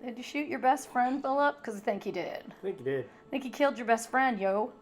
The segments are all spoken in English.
Did you shoot your best friend, Philip? Because I think you did. I think you did. I think you killed your best friend, yo.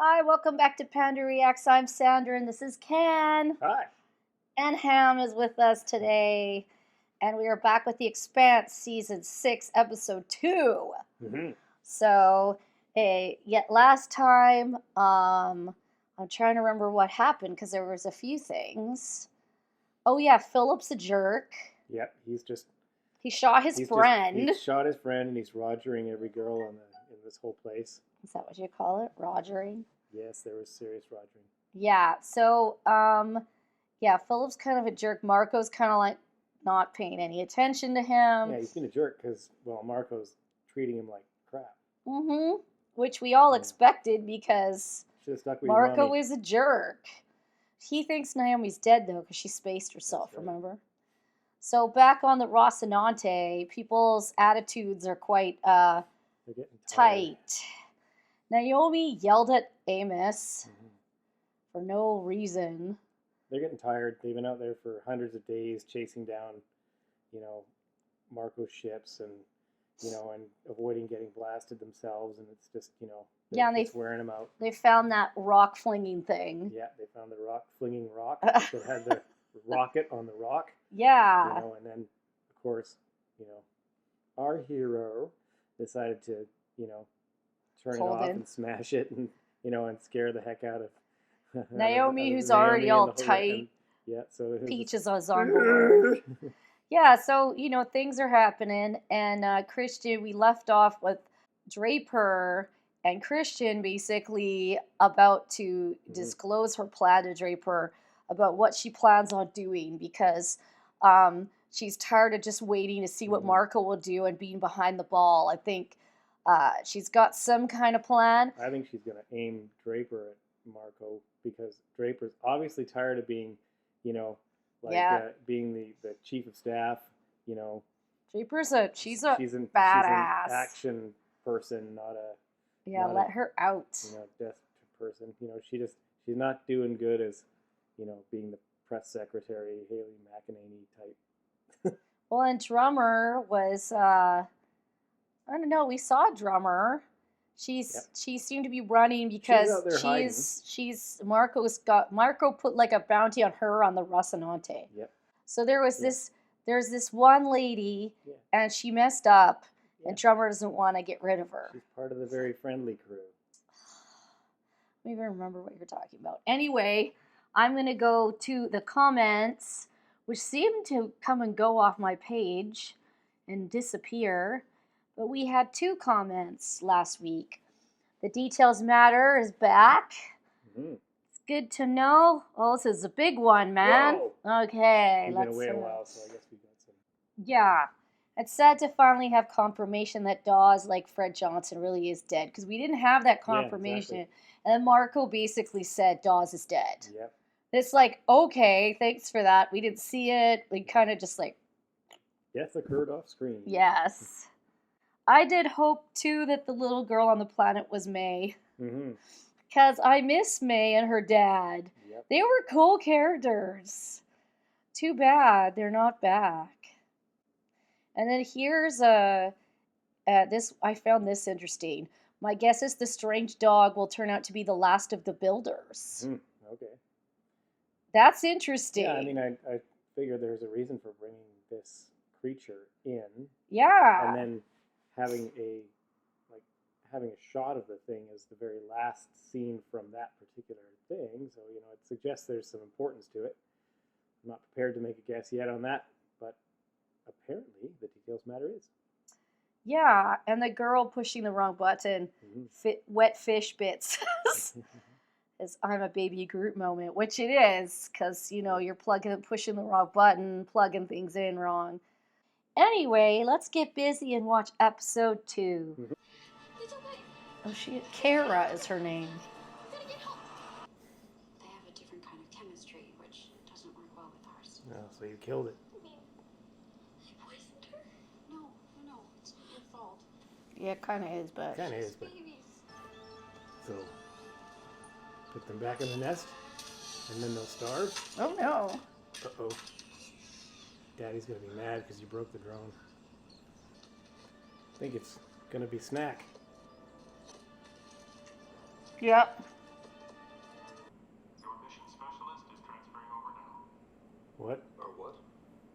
Hi, welcome back to Panda Reacts. I'm Sandra, and this is Ken. Hi. And Ham is with us today. And we are back with the Expanse Season 6, Episode 2. Mm-hmm. So, yet last time, I'm trying to remember what happened because there was a few things. Oh yeah, Philip's a jerk. Yep, He shot his friend. He shot his friend, and he's rogering every girl in this whole place. Is that what you call it? Rogering? Yes, there was serious rogering. Yeah, so, yeah, Philip's kind of a jerk. Marco's kind of like not paying any attention to him. Yeah, he's being a jerk because, well, Marco's treating him like crap. Mm-hmm. Which we all expected because Marco is a jerk. He thinks Naomi's dead, though, because she spaced herself, right. Remember? So back on the Rocinante, people's attitudes are quite They're getting tight. Naomi yelled at Amos for no reason. They're getting tired. They've been out there for hundreds of days chasing down, Marco's ships and avoiding getting blasted themselves. And it's just, it's wearing them out. They found that rock flinging thing. Yeah, they found the flinging rock that had the rocket on the rock. Yeah. And then, of course, our hero decided to, turn it off and smash it and, and scare the heck out of Naomi, who's already all tight. Yeah, so Peaches is on board. Yeah, so, things are happening. And Christian, we left off with Draper and Christian basically about to disclose her plan to Draper about what she plans on doing because she's tired of just waiting to see what Marco will do and being behind the ball. I think she's got some kind of plan. I think she's going to aim Draper at Marco because Draper's obviously tired of being, being the chief of staff, Draper's she's a badass. She's an action person, not a... Yeah, let her out. Death person. She's not doing good as, being the press secretary, Haley McEnany type. Well, and Drummer was, I don't know, we saw Drummer. She seemed to be running because Marco put like a bounty on her on the Rocinante. Yep. So there's this one lady and she messed up and Drummer doesn't want to get rid of her. She's part of the very friendly crew. I don't even remember what you're talking about. Anyway, I'm going to go to the comments, which seem to come and go off my page and disappear. But we had 2 comments last week. The Details Matter is back. It's good to know. Oh, this is a big one, man. Whoa. Okay. We've been away a while, so I guess we got some. Yeah. It's sad to finally have confirmation that Dawes, like Fred Johnson, really is dead. Because we didn't have that confirmation. Yeah, exactly. And then Marco basically said Dawes is dead. Yep. It's like, okay, thanks for that. We didn't see it. We kind of just like... Death occurred off screen. Yes. I did hope, too, that the little girl on the planet was May. Because I miss May and her dad. Yep. They were cool characters. Too bad they're not back. And then here's this. I found this interesting. My guess is the strange dog will turn out to be the last of the builders. Okay. That's interesting. Yeah, I mean, I figure there's a reason for bringing this creature in. Yeah. And then having a shot of the thing as the very last scene from that particular thing. So, it suggests there's some importance to it. I'm not prepared to make a guess yet on that, but apparently the Details Matter is. Yeah, and the girl pushing the wrong button, wet fish bits. Is I'm a baby Groot moment, which it is, because, you're pushing the wrong button, plugging things in wrong. Anyway, let's get busy and watch episode 2. Oh, Kara is her name. They have a different kind of chemistry, which doesn't work well with ours. Oh, so you killed it. I poisoned her? No. Yeah, it kind of is, but... Kind of is, but... So, put them back in the nest, and then they'll starve. Oh, no. Uh-oh. Daddy's going to be mad because you broke the drone. I think it's going to be Snack. Yep. Your mission specialist is transferring over now. What? Or what?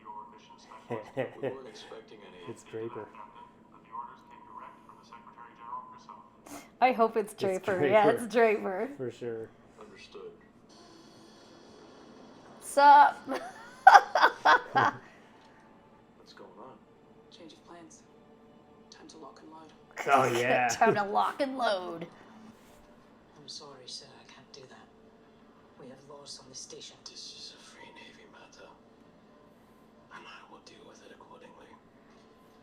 Your mission specialist. We weren't expecting any. It's Draper. Captain, but the orders came direct from the Secretary General herself. I hope it's Draper. Yeah, Draper. it's Draper. For sure. Understood. Sup? What's going on? Change of plans. Time to lock and load. Oh, yeah. Time to lock and load. I'm sorry, sir. I can't do that. We have laws on this station. This is a free Navy matter. And I will deal with it accordingly.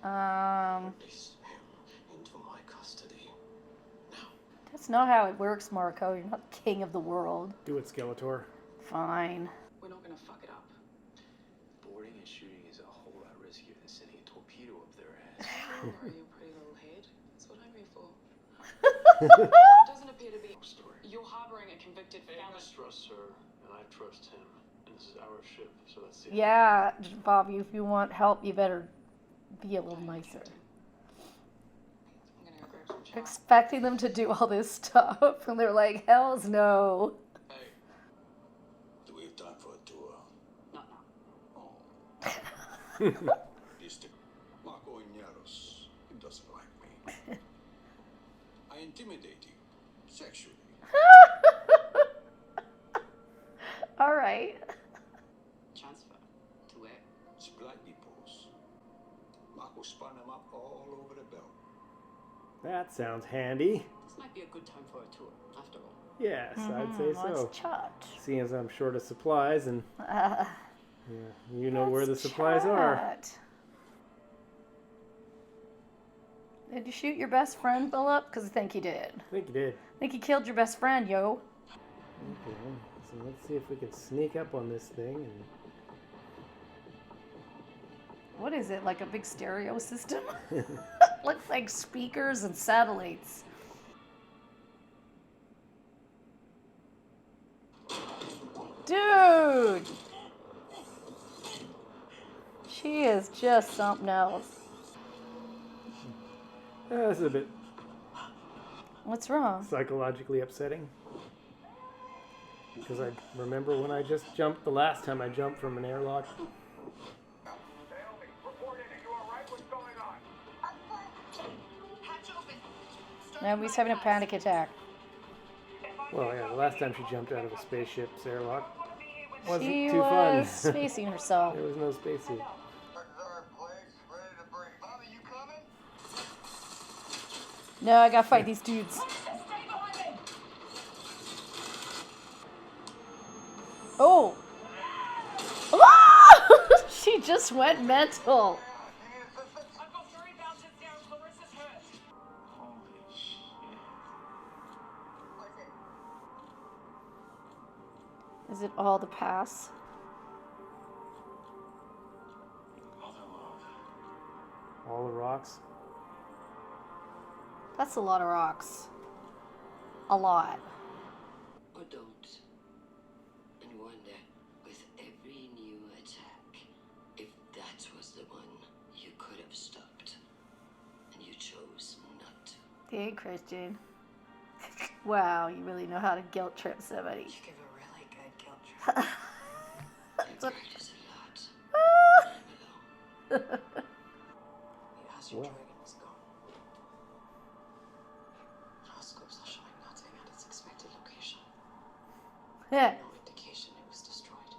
Release him into my custody. Now. That's not how it works, Marco. You're not king of the world. Do it, Skeletor. Fine. We're not gonna fuck it up. Boarding and shooting is a whole lot riskier than sending a torpedo up their ass. Don't worry, you pretty little head. That's what I'm here for. Doesn't appear to be. Story. You're harboring a convicted I felon. trust her, and I trust him. And this is our ship, so let's see. Yeah, Bobbie, if you want help, you better be a little nicer. I'm gonna go grab some chai. Expecting them to do all this stuff, and they're like, hells no. Hey. Do we have time for a tour? Not now. Oh. Mr. Marco Ignaros. He doesn't like me. I intimidate him. Sexually. All right. Transfer. To where? Supply depots. Marco spun him up all over the belt. That sounds handy. This might be a good time for a tour, after all. Yes, I'd say so. Let's chat. Seeing as I'm short of supplies, and yeah, you know where the Let's supplies are. chat. Did you shoot your best friend, Philip? Because I think you did. I think you did. I think you killed your best friend, yo. Okay, so let's see if we can sneak up on this thing and... What is it, like a big stereo system? Looks like speakers and satellites. Dude! She is just something else. This is a bit What's wrong? psychologically upsetting. Because I remember when I just jumped, the last time I jumped from an airlock. Naomi, report in. Are you alright? What's going on? Hatch open. Naomi's having a panic attack. Well, yeah, the last time she jumped out of a spaceship's airlock wasn't She too fun. was spacing herself. There was no spacesuit. Bobbie, you coming? No, I gotta fight these dudes. Oh! Ah! She just went mental. I've got 3 bouncers down. Clarissa's hurt. Holy shit. Is it all the pass? Mother love. All the rocks. That's a lot of rocks. A lot. Or don't. And wonder, with every new attack, if that was the one you could have stopped. And you chose not to. Dang, Christian. Wow, you really know how to guilt trip somebody. You give a really good guilt trip. That matters a lot. I'm alone. How's your Wow. dragon was gone? Horoscopes are showing nothing at its expected location. Yeah. No indication it was destroyed.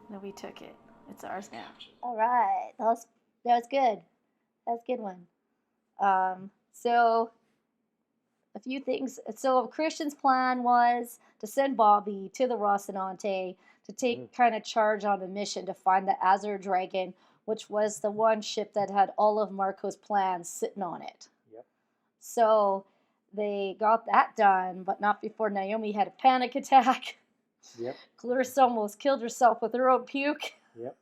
No, we took it. It's ours now. Captured. All right, that was good. That was a good one. So a few things. So Christian's plan was to send Bobbie to the Rocinante to take kind of charge on a mission to find the Azure Dragon, which was the one ship that had all of Marco's plans sitting on it. Yep. So they got that done, but not before Naomi had a panic attack. Yep. Clarissa almost killed herself with her own puke Yep.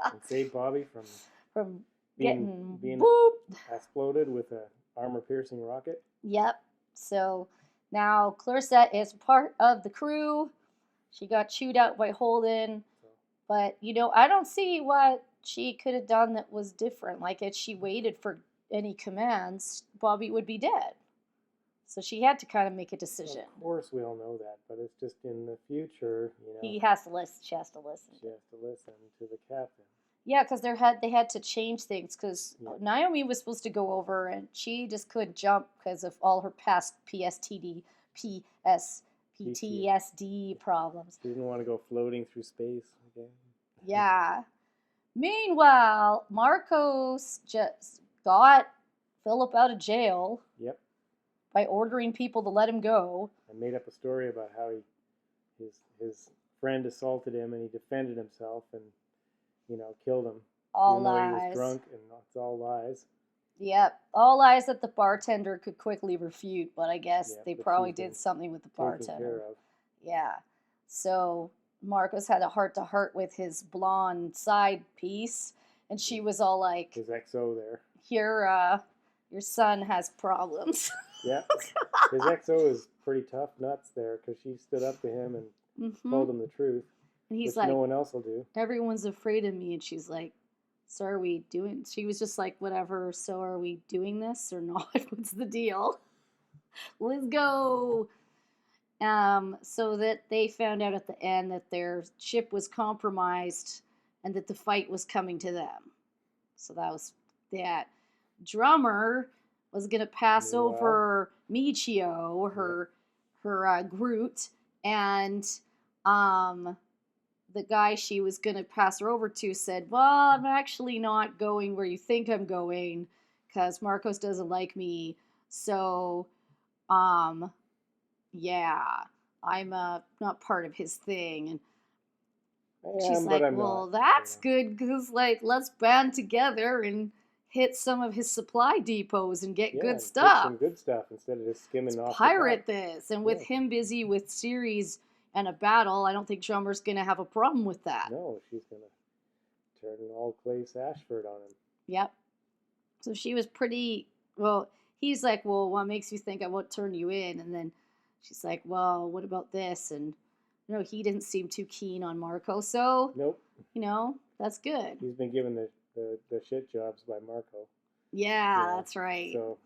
And save Bobbie from from being getting boop. exploded with a armor-piercing rocket. Yep. So now Clarissa is part of the crew. She got chewed out by Holden. But, I don't see what she could have done that was different. Like, if she waited for any commands, Bobbie would be dead. So she had to kind of make a decision. Of course, we all know that, but it's just in the future, He has to listen. She has to listen. She has to listen to the captain. Yeah, because they had to change things. Because Naomi was supposed to go over, and she just couldn't jump because of all her past PTSD problems. She didn't want to go floating through space again. Yeah. Meanwhile, Marcos just got Philip out of jail. Yep. By ordering people to let him go. I made up a story about how his friend assaulted him and he defended himself and killed him. All even though lies. He was drunk, and it's all lies. Yep, all lies that the bartender could quickly refute, but I guess they probably did something with the bartender. Yeah. So Marcos had a heart-to-heart with his blonde side piece, and she was all like, his XO there. Your son has problems. Yeah. His XO is pretty tough nuts there because she stood up to him and told him the truth. And he's which like, no one else will do. Everyone's afraid of me. And she's like, so are we doing? She was just like, whatever. So are we doing this or not? What's the deal? Let's go. So that they found out at the end that their ship was compromised and that the fight was coming to them. So that was that. Drummer was going to pass over Michio, her Groot, and the guy she was going to pass her over to said, well, I'm actually not going where you think I'm going because Marcos doesn't like me. So, yeah, I'm not part of his thing. And she's like, well, that's good because, let's band together and hit some of his supply depots and get good stuff. Some good stuff instead of just skimming off. Pirate this. And with him busy with series and a battle, I don't think Drummer's going to have a problem with that. No, she's going to turn all Clay Sashford on him. Yep. So she was pretty, he's like, well, what makes you think I won't turn you in? And then she's like, well, what about this? And, he didn't seem too keen on Marco. So, nope. That's good. He's been given the shit jobs by Marco. Yeah, that's right. So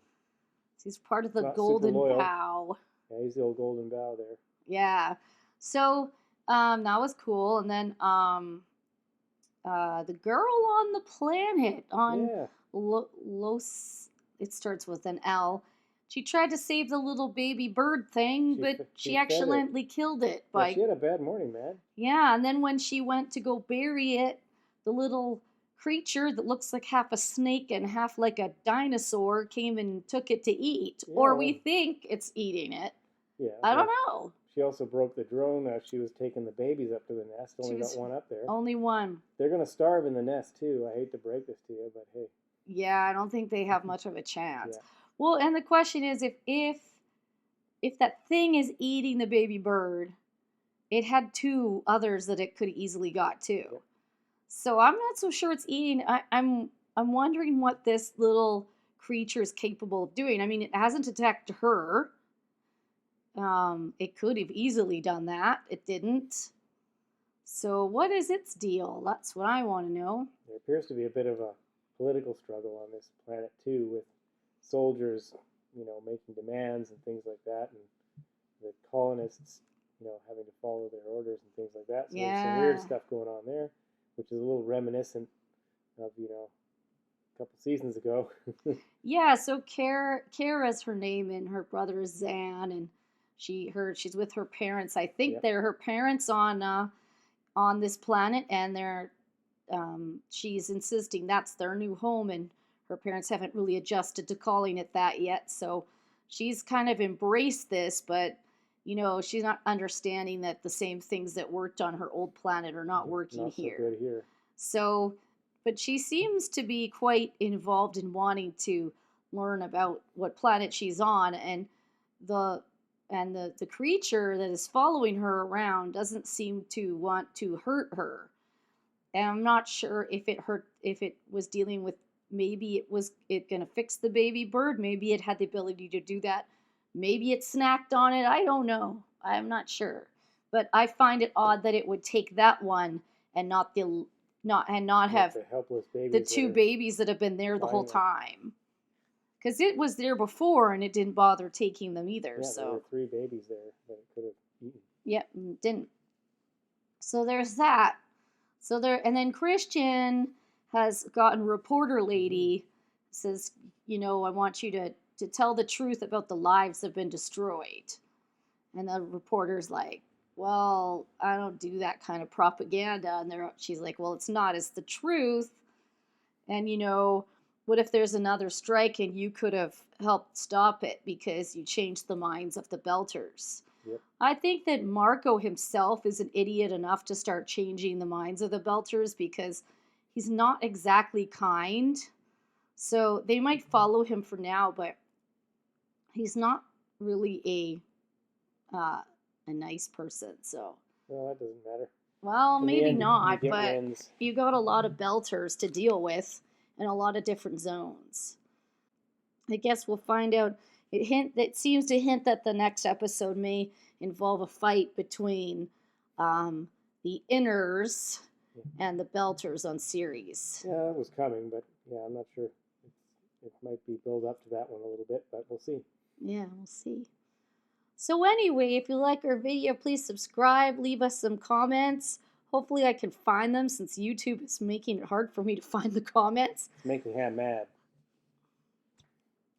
he's part of the Golden Bow. Yeah, he's the old Golden Bow there. Yeah. So that was cool. And then the girl on the planet on Los, it starts with an L. She tried to save the little baby bird thing, but she accidentally killed it. She had a bad morning, man. Yeah, and then when she went to go bury it, the little creature that looks like half a snake and half like a dinosaur came and took it to eat. Yeah. Or we think it's eating it. Yeah. I don't know. She also broke the drone as she was taking the babies up to the nest. Only got one up there. Only one. They're going to starve in the nest, too. I hate to break this to you, but hey. Yeah, I don't think they have much of a chance. Yeah. Well, and the question is, if that thing is eating the baby bird, it had two others that it could easily got too. Yeah. So I'm not so sure it's eating. I'm wondering what this little creature is capable of doing. I mean, it hasn't attacked her. It could have easily done that. It didn't. So what is its deal? That's what I want to know. There appears to be a bit of a political struggle on this planet too, with soldiers, making demands and things like that, and the colonists, having to follow their orders and things like that. So there's some weird stuff going on there, which is a little reminiscent of, a couple seasons ago. Yeah, so Kara's her name, and her brother is Zan, and she's with her parents. I think they're her parents on this planet, and she's insisting that's their new home, and her parents haven't really adjusted to calling it that yet. So she's kind of embraced this, but she's not understanding that the same things that worked on her old planet are not working here. So good here. So, but she seems to be quite involved in wanting to learn about what planet she's on, and the creature that is following her around doesn't seem to want to hurt her. And I'm not sure if it was dealing with maybe it gonna fix the baby bird. Maybe it had the ability to do that. Maybe it snacked on it. I don't know. I'm not sure. But I find it odd that it would take that one and not Like have the helpless the babies. two babies that have been there the whole lying there. time. Because it was there before and it didn't bother taking them either. Yeah, there were So 3 babies there that it could have eaten. yep, didn't. So there's that. So there, and then Christian has gotten reporter lady says, I want you to tell the truth about the lives that have been destroyed. And the reporter's like, well, I don't do that kind of propaganda. And she's like, well, it's not, it's the truth. And what if there's another strike and you could have helped stop it because you changed the minds of the Belters? Yep. I think that Marco himself is an idiot enough to start changing the minds of the Belters because he's not exactly kind. So they might follow him for now, but he's not really a nice person. So, Well, that doesn't matter. well, In the maybe end, not, you get but wins. you got a lot of Belters to deal with in a lot of different zones. I guess we'll find out. It seems to hint that the next episode may involve a fight between the Inners and the Belters on Ceres. Yeah, that was coming, but yeah, I'm not sure. It might be build up to that one a little bit, but we'll see. Yeah, we'll see. So anyway, if you like our video, please subscribe, leave us some comments. Hopefully I can find them since YouTube is making it hard for me to find the comments. It's making Ham mad.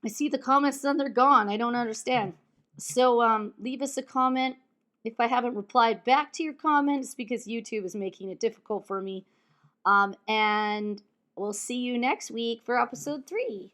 I see the comments, then they're gone. I don't understand. So leave us a comment. If I haven't replied back to your comment, it's because YouTube is making it difficult for me. And we'll see you next week for episode 3.